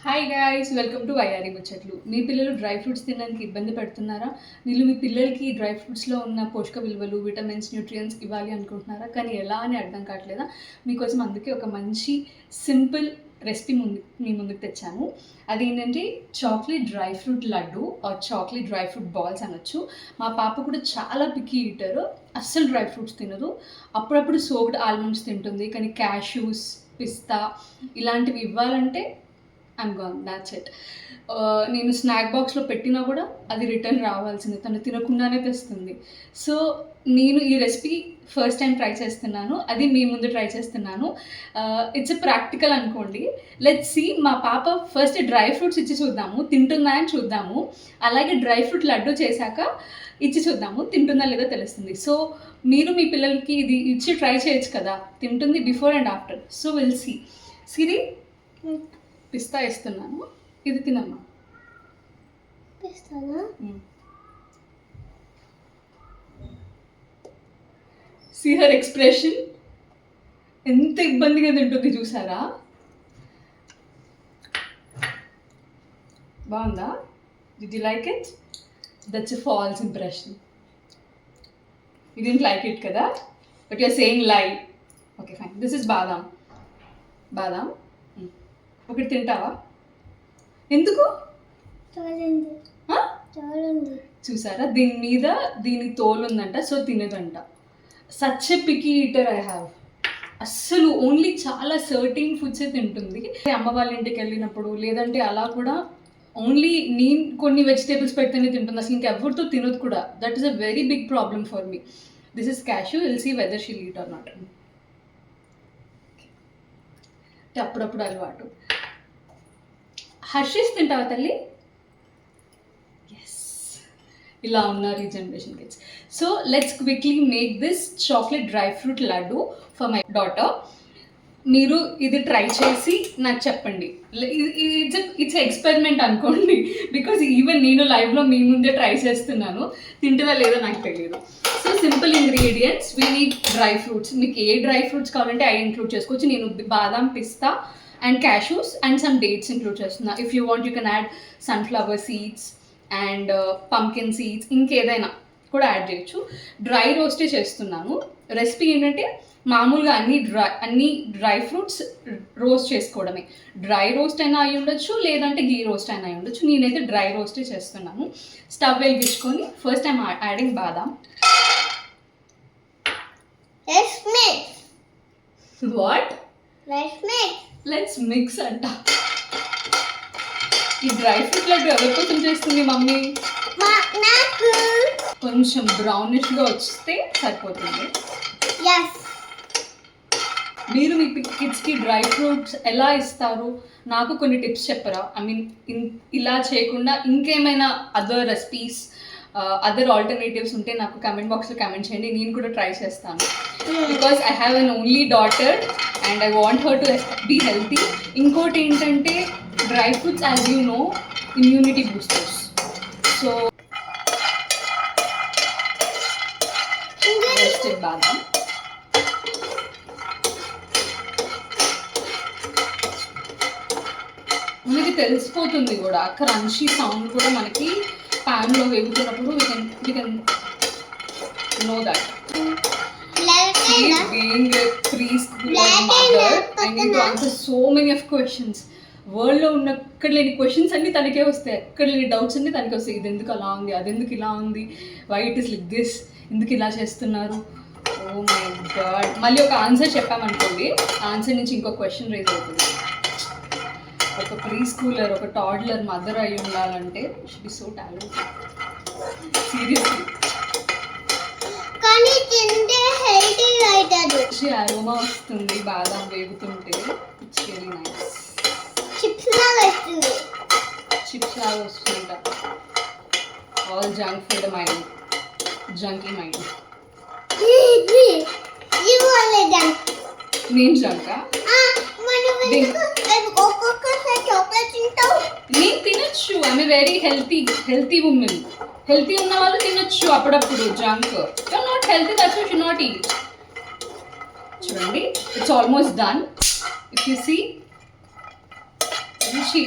Hi guys, welcome to YRE ముచ్చట్లు. మీ పిల్లలు dry fruits తినడానికి ఇబ్బంది పడుతున్నారా? మీరు మీ పిల్లలకి డ్రై ఫ్రూట్స్లో ఉన్న పోషక విలువలు, విటమిన్స్, న్యూట్రియంట్స్ ఇవ్వాలి అనుకుంటున్నారా? కానీ ఎలా అని అర్థం కావట్లేదా? మీకోసం అందుకే ఒక మంచి సింపుల్ రెసిపీ మీ ముందుకు తెచ్చాను. అది ఏంటంటే chocolate dry fruit laddu are chocolate dry fruit balls అనొచ్చు. మా పాప కూడా చాలా పిక్కీ ఈటర్, అస్సలు డ్రై ఫ్రూట్స్ తినదు. అప్పుడప్పుడు సోక్డ్ ఆల్మండ్స్ తింటుంది, కానీ క్యాష్యూస్, పిస్తా ఇలాంటివి ఇవ్వాలంటే ఐమ్ గాన్, దాట్స్ ఇట్. నేను స్నాక్ బాక్స్లో పెట్టినా కూడా అది రిటర్న్ రావాల్సింది, తను తినకుండానే తెస్తుంది. సో నేను ఈ రెసిపీ ఫస్ట్ టైం ట్రై చేస్తున్నాను, అది మీ ముందు ట్రై చేస్తున్నాను. ఇట్స్ ఎ ప్రాక్టికల్ అనుకోండి. Let's see. మా పాప ఫస్ట్ డ్రై ఫ్రూట్స్ ఇచ్చి చూద్దాము, తింటుందా అని చూద్దాము. అలాగే డ్రై ఫ్రూట్ లడ్డు చేశాక ఇచ్చి చూద్దాము, తింటుందా లేదో తెలుస్తుంది. సో మీరు మీ పిల్లలకి ఇది ఇచ్చి ట్రై చేయొచ్చు కదా, తింటుంది before and after. So will see. Siri, పిస్తా వేస్తున్నాను, ఇది తినమ్మా. సీ హర్ ఎక్స్ప్రెషన్, ఎంత ఇబ్బందిగా తింటుంది చూసారా? బాగుందా? Did you like it? That's a false impression. You didn't like it కదా, బట్ యూఆర్ సేయింగ్ లై. Okay fine. దిస్ ఇస్ బాదాం. బాదాం ఒకటి తింటావా? ఎందుకు? చూసారా, దీని మీద దీని తోలు ఉందంట, సో తినదంట. Such a picky eater I have. అస్సలు ఓన్లీ చాలా సర్టెన్ ఫుడ్సే తింటుంది. అమ్మ వాళ్ళ ఇంటికి వెళ్ళినప్పుడు లేదంటే అలా కూడా ఓన్లీ నేను కొన్ని వెజిటేబుల్స్ పెడితేనే తింటుంది, అసలు ఇంకెవరితో తినదు కూడా. That is a very big problem for me. This is cashew. Will see whether she'll eat or not. అప్పుడప్పుడు అలవాటు. హర్షీస్ తింటావా తల్లి? ఎస్, ఇలా ఉన్నారు ఈ generation kids. So let's quickly make this chocolate dry fruit laddu for my daughter. మీరు ఇది try చేసి నాకు చెప్పండి. ఇట్స్ ఎక్స్పెరిమెంట్ అనుకోండి, బికాజ్ ఈవెన్ నేను లైవ్లో మీ ముందే ట్రై చేస్తున్నాను. తింటుందా లేదో నాకు తెలియదు. So simple ingredients, we need dry fruits. మీకు ఏ డ్రై ఫ్రూట్స్ కావాలంటే అవి ఇంక్లూడ్ చేసుకోవచ్చు. నేను బాదాం, పిస్తా and cashews and some dates include chestnut. If you want, you can add sunflower seeds and pumpkin seeds. ఇంకేదైనా కూడా యాడ్ చేయొచ్చు. డ్రై రోస్టే చేస్తున్నాను. రెసిపీ ఏంటంటే మామూలుగా అన్ని డ్రై ఫ్రూట్స్ రోస్ట్ చేసుకోవడమే. డ్రై రోస్ట్ అయినా అయి ఉండొచ్చు, లేదంటే గీ రోస్ట్ అయినా అయి ఉండొచ్చు. నేనైతే డ్రై రోస్టే చేస్తున్నాను. స్టవ్ వెలిగించుకొని first I'm adding badam. What? Let's mix అంట. ఈ డ్రై ఫ్రూట్ లడ్డు ఎవరి కోసం చేస్తుంది మమ్మీ? కొంచెం బ్రౌనిష్గా వస్తే సరిపోతుంది. మీరు మీ కిడ్స్కి డ్రై ఫ్రూట్స్ ఎలా ఇస్తారు? నాకు కొన్ని టిప్స్ చెప్పరా? ఐ మీన్ ఇలా చేయకుండా ఇంకేమైనా అదర్ రెసిపీస్, అదర్ ఆల్టర్నేటివ్స్ ఉంటే నాకు కమెంట్ బాక్స్లో కమెంట్ చేయండి, నేను కూడా ట్రై చేస్తాను. Because I have an only daughter and I want her to be healthy. ఇంకోటి ఏంటంటే dry fruits, as you know, immunity boosters. So roasted badam, మనకి తెలిసిపోతుంది కూడా, క్రంచీ సౌండ్ కూడా మనకి ప్యాన్లో వేగుతున్నప్పుడు we can know that. Being a preschooler mother, I need to answer so many of questions. వరల్డ్లో ఉన్న ఎక్కడ లేని క్వశ్చన్స్ అన్నీ తనకే వస్తాయి, ఎక్కడ లేని డౌట్స్ అన్నీ తనకే వస్తాయి. ఇది ఎందుకు అలా ఉంది, అది ఎందుకు ఇలా ఉంది, why it is like this, ఎందుకు ఇలా చేస్తున్నారు, ఓ మై గాడ్. మళ్ళీ ఒక ఆన్సర్ చెప్పామనుకోండి, ఆన్సర్ నుంచి ఇంకో క్వశ్చన్ రైజ్ అవుతుంది. ఒక ప్రీ స్కూలర్, ఒక టాడ్లర్ మదర్ అయి ఉండాలంటే should be so talented. Seriously. Aroma వస్తుంది బాదాం వేగుతుంటే. It's very nice. చిప్స్ లాగా వస్తుంట. All junk food mind, junky mind. నేను జంకా? నేను తినొచ్చు. I'm very healthy women. Healthy ఉన్న వాళ్ళు తినొచ్చు అప్పుడప్పుడు junk. You're not healthy, that's why you should not eat. చూడండి, it's almost done. If you see,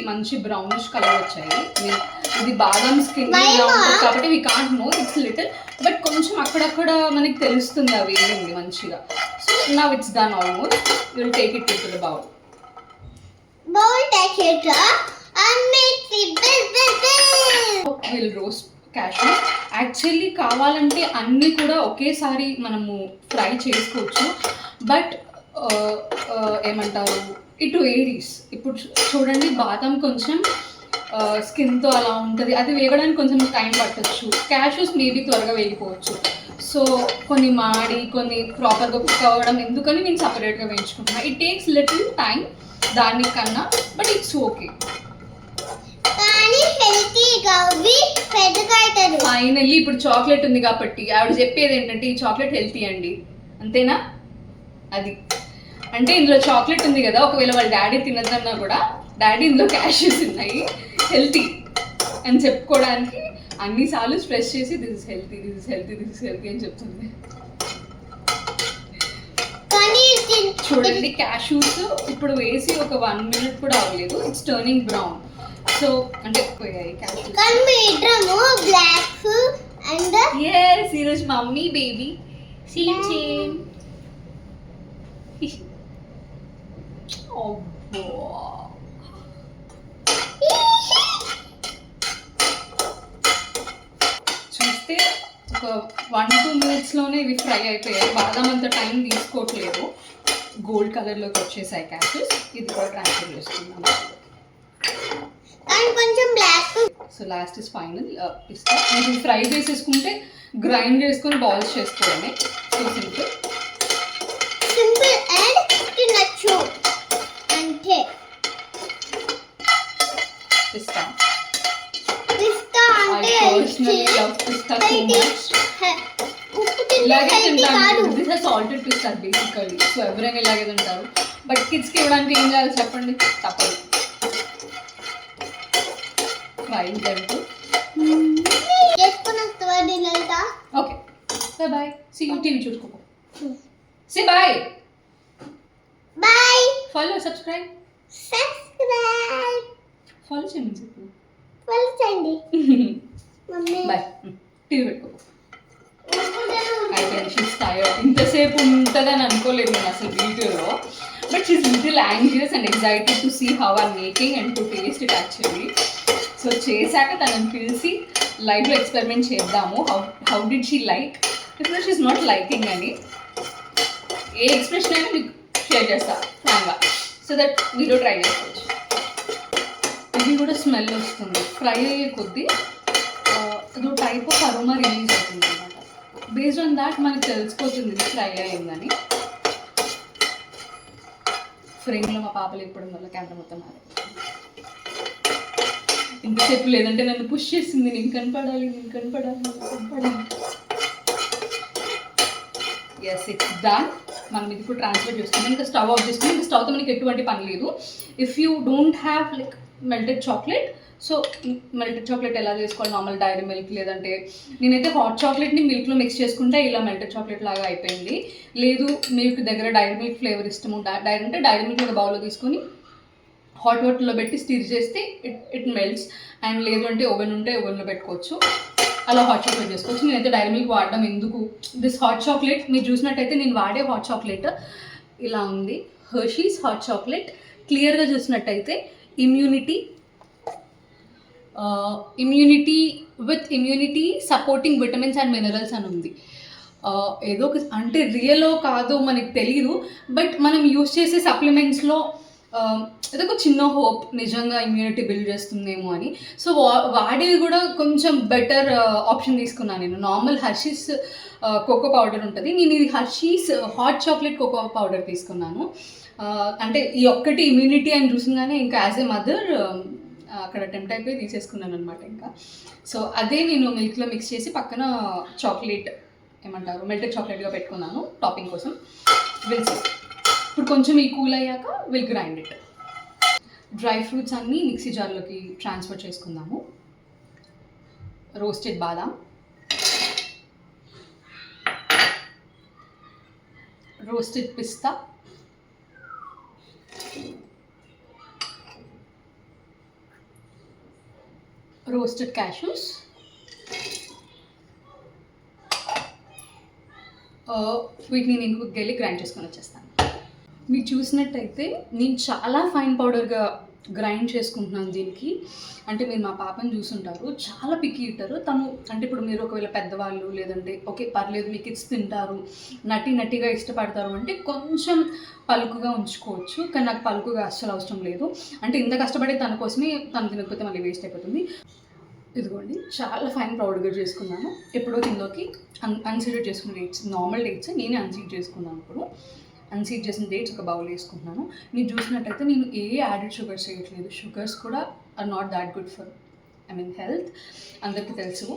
మంచి బ్రౌనిష్ కలర్ వచ్చాయి. ఇది బాదం స్కిన్ కాబట్టి we can't know, it's little, but కొంచెం అక్కడక్కడ మనకి తెలుస్తుంది అవి వేయండి మంచిగా. So now it's done almost. You will take it to the bowl. Take it and make it big. We'll roast cashew. Actually కావాలంటే అన్నీ కూడా ఒకేసారి మనము ఫ్రై చేసుకోవచ్చు, బట్ ఏమంటారు ఇటు వేరీస్. ఇప్పుడు చూడండి బాదం కొంచెం స్కిన్తో అలా ఉంటుంది, అది వేగడానికి కొంచెం టైం పట్టచ్చు. క్యాష్యూస్ మేబీ త్వరగా వేగిపోవచ్చు. సో కొన్ని మాడి కొన్ని ప్రాపర్గా కుక్ అవ్వడం ఎందుకని నేను సపరేట్గా వేయించుకుంటున్నాను. ఇట్ టేక్స్ లిటిల్ టైం దానికన్నా, బట్ ఇట్స్ ఓకే. ఫైనల్లీ ఇప్పుడు చాక్లెట్ ఉంది కాబట్టి ఆవిడ చెప్పేది ఏంటంటే ఈ చాక్లెట్ హెల్తీ అండి, అంతేనా? అది అంటే ఇందులో చాక్లెట్ ఉంది కదా, ఒకవేళ వాళ్ళ డాడీ తినద్దన్నా కూడా డాడీ ఇందులో క్యాష్యూస్ ఉన్నాయి హెల్తీ అని చెప్పుకోవడానికి అన్నిసార్లు స్ట్రెస్ చేసి this is healthy, this is healthy, this is healthy అని చెప్తుంది. చూడండి క్యాష్యూస్ ఇప్పుడు వేసి ఒక 1 minute కూడా అవ్వలేదు, ఇట్స్ టర్నింగ్ బ్రౌన్. సో అంటే పోయాయి క్యాష్యూస్. Yes, ఈరోజు మమ్మీ బేబీ సేమ్ సేమ్. చూస్తే ఒక 1-2 minutesలోనే ఇవి ఫ్రై అయిపోయాయి. బాదం అంత టైం తీసుకోవట్లేదు, గోల్డ్ కలర్లోకి వచ్చేసాయి క్యాష్యూస్. ఇది కూడా ట్రాన్స్ఫర్ చేసుకున్నాము. సో లాస్ట్ ఇస్ ఫైనల్ పిస్తా. ఇది ఫ్రై చేసేసుకుంటే గ్రైండ్ చేసుకొని బాల్స్ చేసుకోవడమే. సో సింపుల్ అండ్ తినచ్చు అంటే. పిస్తా అంటే I personally love pista so much. ఇలాగే తింటాను. This is salted pista basically. So ఎవరైనా ఇలాగే తింటారు, బట్ కిడ్స్కి ఇవ్వడానికి ఏం చేయాలి చెప్పండి? తప్పదు. ఫ్రై జంటు. Okay bye bye. See you. TV చూసుకో. Say bye bye. Follow subscribe follow చేయమని చెప్పు. బాయ్. టీవీ పెట్టుకో. అయితే షీస్ టైర్డ్. ఇంతసేపు ఉంటుందని అనుకోలేదు నేను అసలు వీడియోలో, but she's little anxious and excited to see how I'm making and to taste it actually. So చేశాక తనని పిలిచి లైవ్లో ఎక్స్పెరిమెంట్ చేద్దాము. How did she like. Because she's not liking అని ఏ ఎక్స్ప్రెషన్ అయినా మీకు షేర్ చేస్తా ఫ్రాంక్గా, సో దట్ మీరు ట్రై చేసుకోవచ్చు. ఇది కూడా స్మెల్ వస్తుంది ఫ్రై అయ్యే కొద్దీ. అదో టైప్ ఆఫ్ అరోమా రిలీజ్ అవుతుంది అనమాట. బేస్డ్ ఆన్ దాట్ మనకు తెలిసిపోతుంది ఇది ఫ్రై అయ్యిందని. ఫ్రేమ్లో మా పాపలు ఇప్పడం వల్ల కెమెరా మొత్తం మారే. ఇంతసేపు లేదంటే నన్ను పుష్ చేసింది, నేను కనపడాలి. Yes it's done. మనం ఇది ఇప్పుడు ట్రాన్స్ఫర్ చేసుకున్నాం. ఇంకా స్టవ్ ఆఫ్ చేసుకుని, ఇంకా స్టవ్తో మనకి ఎటువంటి పని లేదు. If you don't have like melted chocolate, so melted chocolate ఎలా చేసుకోవాలి? నార్మల్ డైరీ మిల్క్, లేదంటే నేనైతే హాట్ చాక్లెట్ని మిల్క్లో మిక్స్ చేసుకుంటే ఇలా మెల్టెడ్ చాక్లెట్ లాగా అయిపోయింది. లేదు మిల్క్ దగ్గర డైరీ మిల్క్ ఫ్లేవర్ ఇష్టము, డైరీ మిల్క్ ఒక బౌల్లో తీసుకొని హాట్ వాటర్లో పెట్టి స్టిర్ చేస్తే ఇట్ మెల్ట్స్. అండ్ లేదు అంటే ఓవెన్ ఉంటే ఓవెన్లో పెట్టుకోవచ్చు, అలా హాట్ చాక్లెట్ చేసుకోవచ్చు. నేనైతే డైరీ మిల్క్ వాడడం ఎందుకు. దిస్ హాట్ చాక్లెట్ మీరు చూసినట్టయితే నేను వాడే హాట్ చాక్లెట్ ఇలా ఉంది, హెర్షీస్ హాట్ చాక్లెట్. క్లియర్గా చూసినట్టయితే immunity supporting vitamins and minerals అని ఉంది. ఏదో ఒక అంటే రియలో కాదో మనకి తెలియదు, బట్ మనం యూస్ చేసే సప్లిమెంట్స్లో ఏదో ఒక చిన్న హోప్ నిజంగా ఇమ్యూనిటీ బిల్డ్ చేస్తుందేమో అని. సో వాడేది కూడా కొంచెం బెటర్ ఆప్షన్ తీసుకున్నాను నేను. నార్మల్ హర్షీస్ కోకో పౌడర్ ఉంటుంది, నేను ఇది Hershey's hot chocolate cocoa powder తీసుకున్నాను. అంటే ఈ ఒక్కటి ఇమ్యూనిటీ అని చూసింగానే ఇంకా యాజ్ ఏ మదర్ అక్కడ టెంప్ట్ అయిపోయి తీసేసుకున్నాను అనమాట. ఇంకా సో అదే నేను మిల్క్లో మిక్స్ చేసి పక్కన చాక్లెట్ ఏమంటారు మెల్టెడ్ చాక్లెట్గా పెట్టుకున్నాను టాపింగ్ కోసం. విల్స్ ఇప్పుడు కొంచెం ఈ కూల్ అయ్యాక will grind it. Dry fruits అన్నీ మిక్సీ జార్లోకి ట్రాన్స్ఫర్ చేసుకుందాము. రోస్టెడ్ బాదాం, రోస్టెడ్ పిస్తా, రోస్టెడ్ క్యాష్యూస్, వీటిని నేను వెళ్ళి గ్రైండ్ చేసుకొని వచ్చేస్తాను. మీరు చూసినట్టయితే నేను చాలా ఫైన్ పౌడర్గా గ్రైండ్ చేసుకుంటున్నాను దీనికి. అంటే మీరు మా పాపని చూసుంటారు, చాలా పిక్కి ఈటరు తను. అంటే ఇప్పుడు మీరు ఒకవేళ పెద్దవాళ్ళు లేదంటే ఓకే పర్లేదు మీ కిడ్స్ తింటారు, నటిగా ఇష్టపడతారు అంటే కొంచెం పలుకుగా ఉంచుకోవచ్చు. కానీ నాకు పలుకుగా అస్సలు అవసరం లేదు. అంటే ఇంత కష్టపడే తన కోసమే, తను తినకపోతే మళ్ళీ వేస్ట్ అయిపోతుంది. ఇదిగోండి చాలా ఫైన్ పౌడర్గా చేసుకున్నాను. ఎప్పుడో దీనిలోకి అన్సీడెడ్ చేసుకున్న డేట్స్, నార్మల్ డేట్స్ నేనే అన్సీడ్ చేసుకున్నాను. ఇప్పుడు అన్సీడ్ చేసిన డేట్స్ ఒక బౌల్ వేసుకుంటున్నాను. మీరు చూసినట్టయితే నేను ఏ యాడెడ్ షుగర్స్ చేయట్లేదు. షుగర్స్ కూడా are not that good for health, అందరికీ తెలుసు.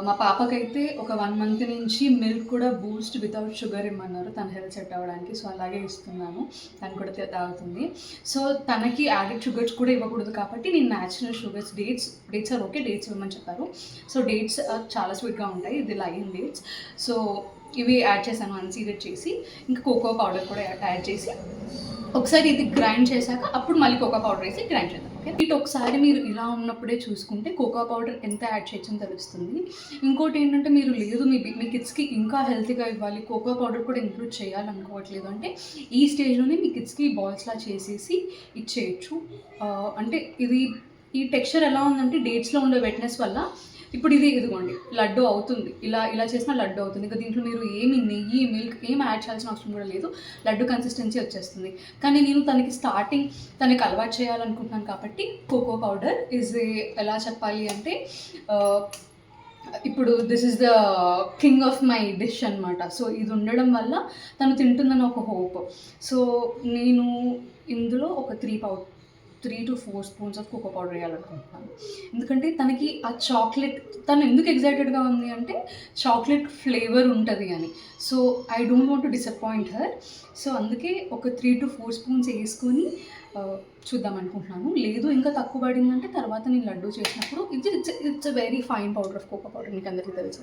మా పాపకైతే ఒక 1 month నుంచి మిల్క్ కూడా బూస్ట్ వితౌట్ షుగర్ ఇమ్మన్నారు తన హెల్త్ సెట్ అవ్వడానికి. సో అలాగే ఇస్తున్నాను, తను కూడా తాగుతుంది. సో తనకి యాడెడ్ షుగర్స్ కూడా ఇవ్వకూడదు కాబట్టి నేను natural sugars, dates are okay, dates ఇవ్వమని చెప్పారు. సో డేట్స్ చాలా స్వీట్గా ఉంటాయి, ఇది లైన్ డేట్స్. సో ఇవి యాడ్ చేశాను అన్సీడెడ్ చేసి. ఇంకా కోకో పౌడర్ కూడా యాడ్ చేసి ఒకసారి ఇది గ్రైండ్ చేశాక అప్పుడు మళ్ళీ కోకో పౌడర్ వేసి గ్రైండ్ చేద్దాం. ఓకే, ఇటు ఒకసారి మీరు ఇలా ఉన్నప్పుడే చూసుకుంటే కోకో పౌడర్ ఎంత యాడ్ చేయొచ్చని తెలుస్తుంది. ఇంకోటి ఏంటంటే మీరు లేదు మీ కిడ్స్కి ఇంకా హెల్తీగా ఇవ్వాలి, కోకో పౌడర్ కూడా ఇంక్లూడ్ చేయాలనుకోవట్లేదు అంటే ఈ స్టేజ్లోనే మీ కిడ్స్కి బాల్స్లా చేసేసి ఇచ్చేయచ్చు. అంటే ఈ టెక్స్చర్ ఎలా ఉందంటే డేట్స్లో ఉండే వెట్నెస్ వల్ల ఇప్పుడు ఇదిగోండి లడ్డు అవుతుంది. ఇలా చేసిన లడ్డు అవుతుంది. ఇంకా దీంట్లో మీరు ఏమి నెయ్యి, మిల్క్ ఏం యాడ్ చేయాల్సిన అవసరం కూడా లేదు, లడ్డు కన్సిస్టెన్సీ వచ్చేస్తుంది. కానీ నేను తనకి అలవాటు చేయాలనుకుంటున్నాను కాబట్టి కోకో పౌడర్ ఎలా చెప్పాలి అంటే ఇప్పుడు this is the king of my dish అనమాట. సో ఇది ఉండడం వల్ల తను తింటుందని ఒక హోప్. సో నేను ఇందులో ఒక 3 to 4 spoons of cocoa powder వేయాలనుకుంటున్నాను. ఎందుకంటే తనకి ఆ చాక్లెట్, తను ఎందుకు ఎగ్జైటెడ్గా ఉంది అంటే చాక్లెట్ ఫ్లేవర్ ఉంటుంది అని. So I don't want to disappoint her. So అందుకే ఒక 3 to 4 spoons వేసుకొని చూద్దాం అనుకుంటున్నాను. లేదు ఇంకా తక్కువ పడిందంటే తర్వాత నేను లడ్డు చేసినప్పుడు it's very fine powder of cocoa powder, మీకు అందరికీ తెలుసు.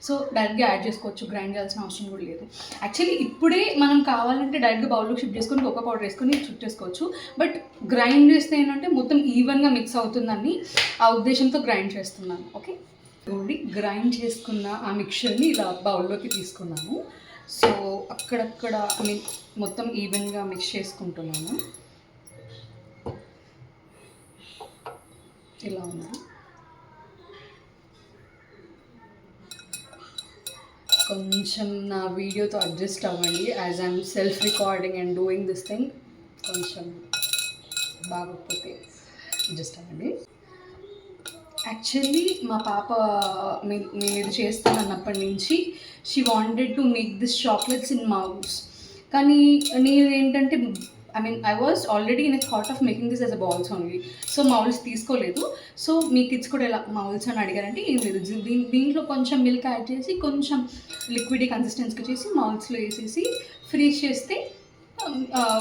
సో డైరెక్ట్గా యాడ్ చేసుకోవచ్చు, గ్రైండ్ చేయాల్సిన అవసరం కూడా లేదు. యాక్చువల్లీ ఇప్పుడే మనం కావాలంటే డైరెక్ట్గా బౌల్లోకి షిఫ్ట్ చేసుకొని కోకో పౌడర్ వేసుకొని షిఫ్ట్ చేసుకోవచ్చు. బట్ గ్రైండ్ చేస్తే ఏంటంటే మొత్తం ఈవెన్గా మిక్స్ అవుతుందని ఆ ఉద్దేశంతో గ్రైండ్ చేస్తున్నాను. ఓకే, గ్రైండ్ చేసుకున్న ఆ మిక్చర్ని ఇలా బౌల్లోకి తీసుకున్నాను. సో అక్కడక్కడ మొత్తం ఈవెన్గా మిక్స్ చేసుకుంటున్నాను. ఇలా ఉంది. కొంచెం నా వీడియోతో అడ్జస్ట్ అవ్వండి, as I'm self recording and doing this thing. కొంచెం బాగోకపోతే అడ్జస్ట్ అవ్వండి. యాక్చువల్లీ మా పాప నేను ఇది చేస్తానన్నప్పటి నుంచి she wanted to make this chocolates in moulds. కానీ నేను ఏంటంటే I was already in a thought of making this as a balls only. So moulds తీసుకోలేదు. సో మీ కిడ్స్ కూడా ఎలా మౌల్స్ అని అడిగారంటే ఏం లేదు, దీంట్లో కొంచెం మిల్క్ యాడ్ చేసి కొంచెం లిక్విడ్ కన్సిస్టెన్సీకి చేసి మౌల్స్లో వేసేసి ఫ్రీజ్ చేస్తే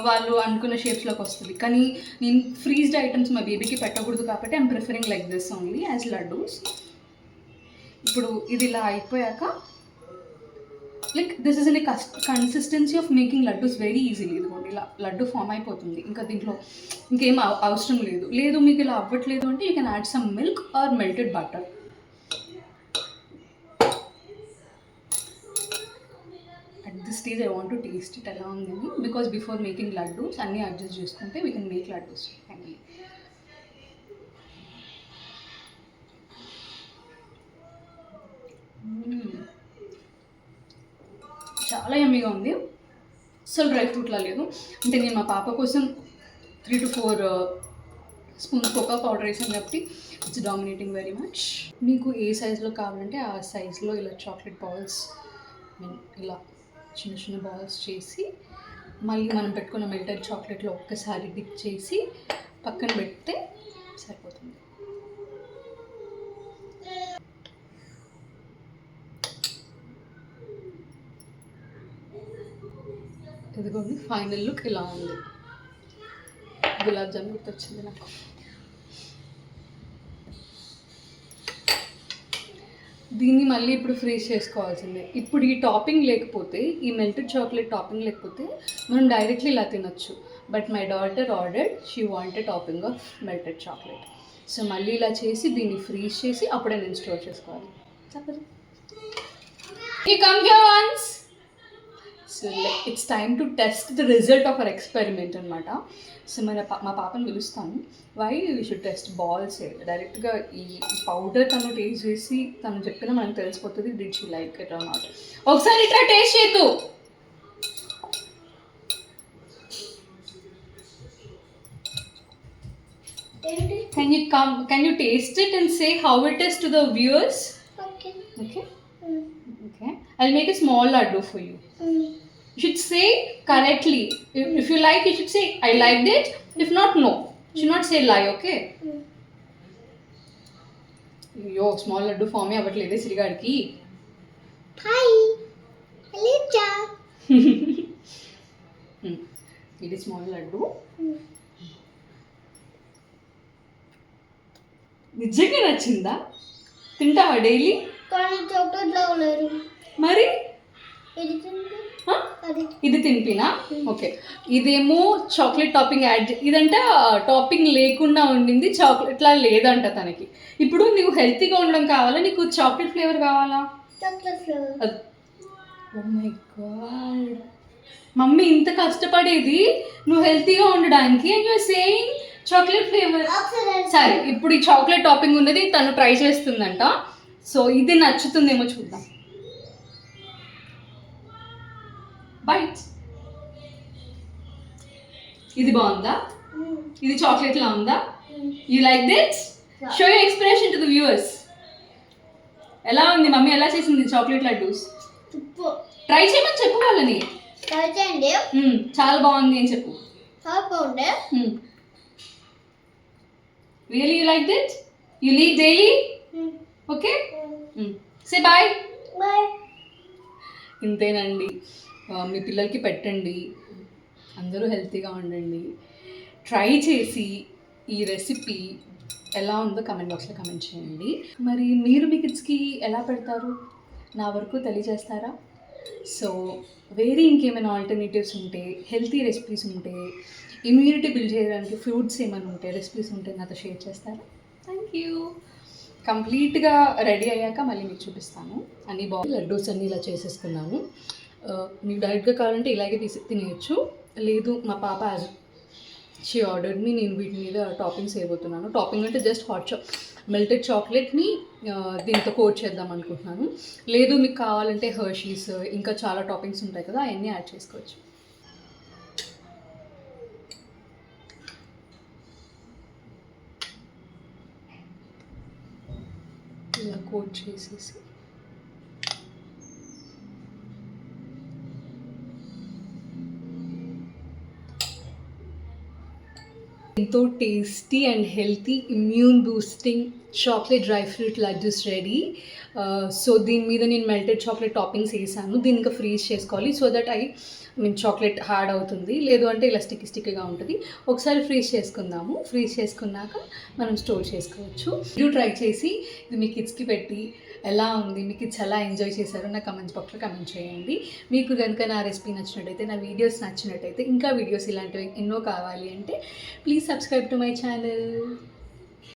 వాళ్ళు అనుకున్న షేప్స్లోకి వస్తుంది. కానీ నేను ఫ్రీజ్డ్ ఐటమ్స్ మా బేబీకి పెట్టకూడదు కాబట్టి I'm preferring like this only as laddus. ఇప్పుడు ఇది ఇలా అయిపోయాక like this is in a consistency of making laddus very easily. ఇదిగోండి ఇలా లడ్డు ఫామ్ అయిపోతుంది. ఇంకా దీంట్లో ఇంకేం అవసరం లేదు మీకు ఇలా అవ్వట్లేదు అంటే you can add some milk or melted butter. At this stage I want to taste it ఎలా ఉందని, బికాస్ బిఫోర్ మేకింగ్ లడ్డూస్ అన్నీ అడ్జస్ట్ చేసుకుంటే we can make laddus finally. చాలా యమ్మీగా ఉంది, అసలు డ్రై ఫ్రూట్లా లేదు. అంటే నేను మా పాప కోసం 3 to 4 spoons కోకో పౌడర్ వేసాను కాబట్టి ఇట్స్ డామినేటింగ్ వెరీ మచ్. మీకు ఏ సైజులో కావాలంటే ఆ సైజులో ఇలా చాక్లెట్ బాల్స్, ఇలా చిన్న చిన్న బాల్స్ చేసి మళ్ళీ మనం పెట్టుకున్న మెల్టెడ్ చాక్లెట్లో ఒక్కసారి డిప్ చేసి పక్కన పెడితే సరిపోతుంది. ఇదిగోండి ఫైనల్ లుక్ ఇలా ఉంది. గులాబ్ జామ్ గుర్తొచ్చింది నాకు. దీన్ని మళ్ళీ ఇప్పుడు ఫ్రీజ్ చేసుకోవాల్సిందే. ఇప్పుడు ఈ టాపింగ్ లేకపోతే, ఈ మెల్టెడ్ చాక్లెట్ టాపింగ్ లేకపోతే మనం డైరెక్ట్లీ ఇలా తినొచ్చు. But my daughter ordered, she wanted topping of melted chocolate. So మళ్ళీ ఇలా చేసి దీన్ని ఫ్రీజ్ చేసి అప్పుడే నేను స్టోర్ చేసుకోవాలి. తప్పదు. You come here once. So it's time to test the result of our experiment అనమాట. సో మా పాపని పిలుస్తాను. Why we should test balls. డైరెక్ట్గా ఈ పౌడర్ తను టేస్ట్ చేసి తను చెప్పినా మనకు తెలిసిపోతుంది did she like it or not. ఒకసారి ఇట్లా టేస్ట్ చేయద్దు. Can you taste it and say how it is to the viewers? Okay. Okay. Okay. I'll make a small laddu for you. You should say correctly. If you like, you should say I liked it. If not, no. You should not say lie. Okay. Yo, small laddu for me. Avatledhe Srigadiki. Hi. Alija. It is small laddu. నిజంగా నచ్చిందా? తింటావా daily? కానీ chocolate లా ఉన్నారు. మరి అది ఇది తినిపినా? Okay. ఇదేమో chocolate topping add, ఇదంటే టాపింగ్ లేకుండా ఉండింది, చాక్లెట్లా లేదంట తనకి. ఇప్పుడు నువ్వు హెల్తీగా ఉండడం కావాలా, నీకు చాక్లెట్ ఫ్లేవర్ కావాలా? Chocolate flavour. Oh my god, mummy ఇంత కష్టపడేది నువ్వు హెల్తీగా ఉండడానికి, and you're saying chocolate flavour. సరే, ఇప్పుడు ఈ చాక్లెట్ టాపింగ్ ఉన్నది తను ట్రై చేస్తుందంట. సో ఇది నచ్చుతుందేమో చూద్దాం. బైట్. ఇది బాగుందా? ఇది చాక్లెట్ లా ఉందా? You like this? Show your expression to the viewers. ఎలా ఉంది మమ్మీ, ఎలా చేసింది చాక్లెట్ లడ్డూస్? ట్రై చేయమని చెప్పు వాళ్ళని. ట్రై చేయండి. చాలా బాగుంది అని చెప్పు. చాలా బాగుంది. Really you like that? You eat daily? Okay? Say bye. Bye. ఇంతేనండి. మీ పిల్లలకి పెట్టండి, అందరూ హెల్తీగా ఉండండి. ట్రై చేసి ఈ రెసిపీ ఎలా ఉందో కమెంట్ బాక్స్లో కమెంట్ చేయండి. మరి మీరు మీ కిడ్స్కి ఎలా పెడతారు నా వరకు తెలియజేస్తారా? సో వేరే ఇంకేమైనా ఆల్టర్నేటివ్స్ ఉంటే, హెల్తీ రెసిపీస్ ఉంటే, ఇమ్యూనిటీ బిల్డ్ చేయడానికి ఫ్రూట్స్ ఏమైనా ఉంటే, రెసిపీస్ ఉంటే నాతో షేర్ చేస్తారా? Thank you. కంప్లీట్గా రెడీ అయ్యాక మళ్ళీ మీకు చూపిస్తాను. అన్ని లడ్డూస్ అన్నీ ఇలా చేసేసుకున్నాను. మీకు డైరెక్ట్గా కావాలంటే ఇలాగే తినేయచ్చు. లేదు మా పాప షీ ఆర్డర్డ్ మీ, నేను వీటి మీద టాపింగ్స్ వేయబోతున్నాను. టాపింగ్ అంటే జస్ట్ మెల్టెడ్ చాక్లెట్ని దీంతో కోట్ చేద్దాం అనుకుంటున్నాను. లేదు మీకు కావాలంటే హర్షీస్, ఇంకా చాలా టాపింగ్స్ ఉంటాయి కదా, అవన్నీ యాడ్ చేసుకోవచ్చు. ఇలా కోట్ చేసేసి ఎంతో tasty and healthy immune boosting chocolate dry fruit laddus ready. So దీని మీద నేను మెల్టెడ్ చాక్లెట్ టాపింగ్స్ వేసాను. దీన్ని ఇంకా ఫ్రీజ్ చేసుకోవాలి, సో దట్ చాక్లెట్ హార్డ్ అవుతుంది. లేదు అంటే ఇలా స్టిక్గా ఉంటుంది. ఒకసారి ఫ్రీజ్ చేసుకుందాము. ఫ్రీజ్ చేసుకున్నాక మనం స్టోర్ చేసుకోవచ్చు. మీరు ట్రై చేసి ఇది మీ కిడ్స్కి పెట్టి ఎలా ఉంది, మీ కిడ్స్ ఎలా ఎంజాయ్ చేశారో నా కమెంట్స్ బాక్స్లో కమెంట్ చేయండి. మీకు కనుక నా రెసిపీ నచ్చినట్టయితే, నా వీడియోస్ నచ్చినట్టయితే, ఇంకా వీడియోస్ ఇలాంటివి ఎన్నో కావాలి అంటే please subscribe to my channel.